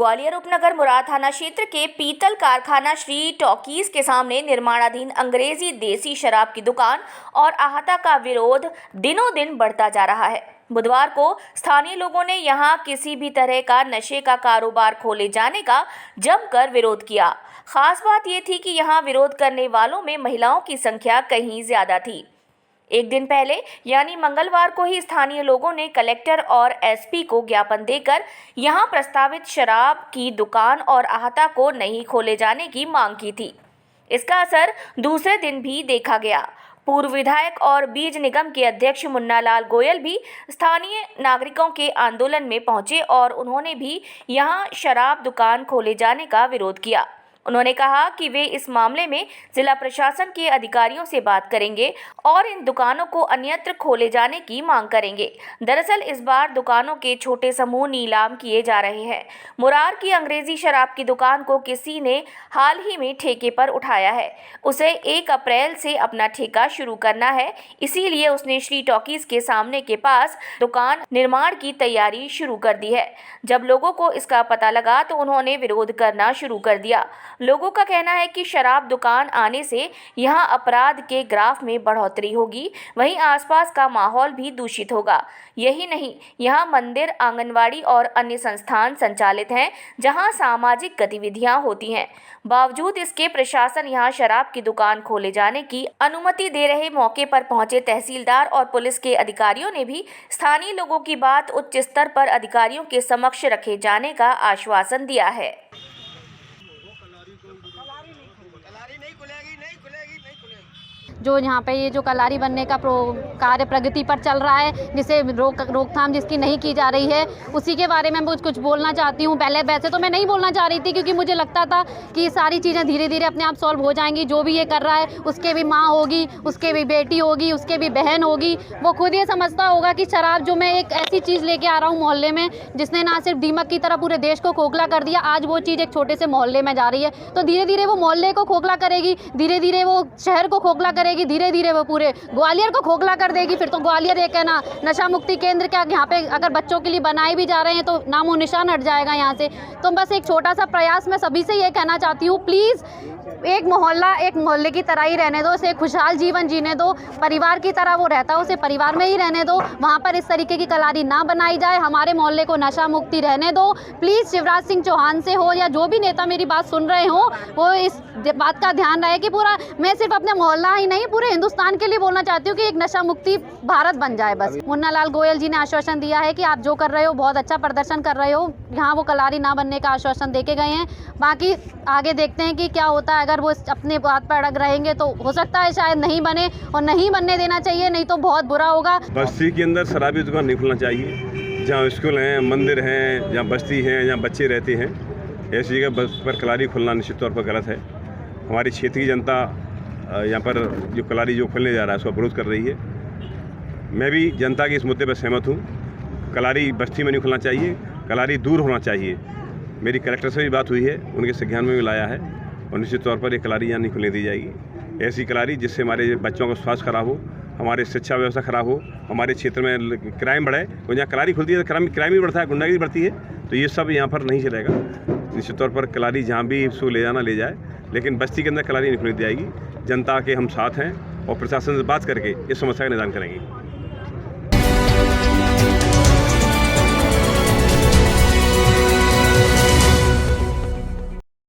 ग्वालियर उपनगर मुराद थाना क्षेत्र के पीतल कारखाना श्री टॉकीज के सामने निर्माणाधीन अंग्रेजी देसी शराब की दुकान और अहाता का विरोध दिनों दिन बढ़ता जा रहा है। बुधवार को स्थानीय लोगों ने यहां किसी भी तरह का नशे का कारोबार खोले जाने का जमकर विरोध किया। खास बात यह थी कि यहां विरोध करने वालों में महिलाओं की संख्या कहीं ज्यादा थी। एक दिन पहले यानी मंगलवार को ही स्थानीय लोगों ने कलेक्टर और एसपी को ज्ञापन देकर यहां प्रस्तावित शराब की दुकान और अहाता को नहीं खोले जाने की मांग की थी। इसका असर दूसरे दिन भी देखा गया। पूर्व विधायक और बीज निगम के अध्यक्ष मुन्ना लाल गोयल भी स्थानीय नागरिकों के आंदोलन में पहुंचे और उन्होंने भी यहां शराब दुकान खोले जाने का विरोध किया। उन्होंने कहा कि वे इस मामले में जिला प्रशासन के अधिकारियों से बात करेंगे और इन दुकानों को अन्यत्र खोले जाने की मांग करेंगे। दरअसल इस बार दुकानों के छोटे समूह नीलाम किए जा रहे हैं। मुरार की अंग्रेजी शराब की दुकान को किसी ने हाल ही में ठेके पर उठाया है। उसे 1 अप्रैल से अपना ठेका शुरू करना है, इसीलिए उसने श्री टॉकीज के सामने के पास दुकान निर्माण की तैयारी शुरू कर दी है। जब लोगों को इसका पता लगा तो उन्होंने विरोध करना शुरू कर दिया। लोगों का कहना है कि शराब दुकान आने से यहां अपराध के ग्राफ में बढ़ोतरी होगी, वहीं आसपास का माहौल भी दूषित होगा। यही नहीं, यहां मंदिर, आंगनवाड़ी और अन्य संस्थान संचालित हैं जहां सामाजिक गतिविधियां होती हैं। बावजूद इसके प्रशासन यहां शराब की दुकान खोले जाने की अनुमति दे रहे। मौके पर पहुंचे तहसीलदार और पुलिस के अधिकारियों ने भी स्थानीय लोगों की बात उच्च स्तर पर अधिकारियों के समक्ष रखे जाने का आश्वासन दिया है। जो यहाँ पे ये जो कलारी बनने का कार्य प्रगति पर चल रहा है, जिसे रोकथाम जिसकी नहीं की जा रही है, उसी के बारे में मैं कुछ बोलना चाहती हूँ। पहले वैसे तो मैं नहीं बोलना चाह रही थी, क्योंकि मुझे लगता था कि सारी चीज़ें धीरे धीरे अपने आप सॉल्व हो जाएंगी। जो भी ये कर रहा है उसके भी माँ होगी, उसके भी बेटी होगी, उसके भी बहन होगी। वो खुद ये समझता होगा कि शराब जो मैं एक ऐसी चीज़ लेके आ रहा हूँ मोहल्ले में, जिसने ना सिर्फ दीमक की तरह पूरे देश को खोखला कर दिया, आज वो चीज़ एक छोटे से मोहल्ले में जा रही है। तो धीरे धीरे वो मोहल्ले को खोखला करेगी, धीरे धीरे वो शहर को खोखला करेगी, धीरे धीरे वो पूरे ग्वालियर को खोखला कर देगी। फिर तो ग्वालियर एक है ना नशा मुक्ति केंद्र क्या यहाँ पे अगर बच्चों के लिए बनाए भी जा रहे हैं तो नामो निशान हट जाएगा यहाँ से। तो बस एक छोटा सा प्रयास मैं सभी से ये कहना चाहती हूँ, प्लीज़ एक मोहल्ला एक मोहल्ले की तरह ही रहने दो, उसे खुशहाल जीवन जीने दो। परिवार की तरह वो रहता है, उसे परिवार में ही रहने दो। वहाँ पर इस तरीके की कलारी ना बनाई जाए। हमारे मोहल्ले को नशा मुक्ति रहने दो। प्लीज़ शिवराज सिंह चौहान से हो या जो भी नेता मेरी बात सुन रहे हो, वो इस बात का ध्यान रहे कि पूरा, मैं सिर्फ अपने मोहल्ला ही नहीं पूरे हिंदुस्तान के लिए बोलना चाहती हूँ कि एक नशा मुक्ति भारत बन जाए बस। मुन्ना लाल गोयल जी ने आश्वासन दिया है कि आप जो कर रहे हो बहुत अच्छा प्रदर्शन कर रहे हो। यहाँ वो कलारी ना बनने का आश्वासन देके गए हैं। बाकी आगे देखते हैं कि क्या होता है। अगर वो अपने बात पर अड़ग रहेंगे तो हो सकता है शायद नहीं बने, और नहीं बनने देना चाहिए, नहीं तो बहुत बुरा होगा। बस्ती के अंदर शराबी दुकान नहीं खुलना चाहिए। जहाँ स्कूल हैं, मंदिर हैं, जहाँ बस्ती हैं, जहाँ बच्चे रहते हैं, ऐसी जगह बस पर कलारी खुलना निश्चित तौर पर गलत है। हमारी क्षेत्रीय जनता यहाँ पर जो कलारी जो खुलने जा रहा है उसका विरोध कर रही है। मैं भी जनता के इस मुद्दे पर सहमत हूँ। कलारी बस्ती में नहीं खुलना चाहिए, कलारी दूर होना चाहिए। मेरी कलेक्टर से भी बात हुई है, उनके संज्ञान में भी लाया है, और निश्चित तौर पर ये कलारी यहाँ नहीं खुलने दी जाएगी। ऐसी कलारी जिससे हमारे बच्चों का स्वास्थ्य खराब हो, हमारी शिक्षा व्यवस्था खराब हो, हमारे क्षेत्र में क्राइम बढ़े। तो जहाँ कलारी खुलती है तो क्राइम भी बढ़ता है, गुंडागिरी बढ़ती है। तो ये सब यहाँ पर नहीं चलेगा। निश्चित तौर पर कलारी जहाँ भी इसको ले जाना ले जाए, लेकिन बस्ती के अंदर कलारी नहीं खुलने दी जाएगी। जनता के हम साथ हैं और प्रशासन से बात करके इस समस्या का निदान करेंगे।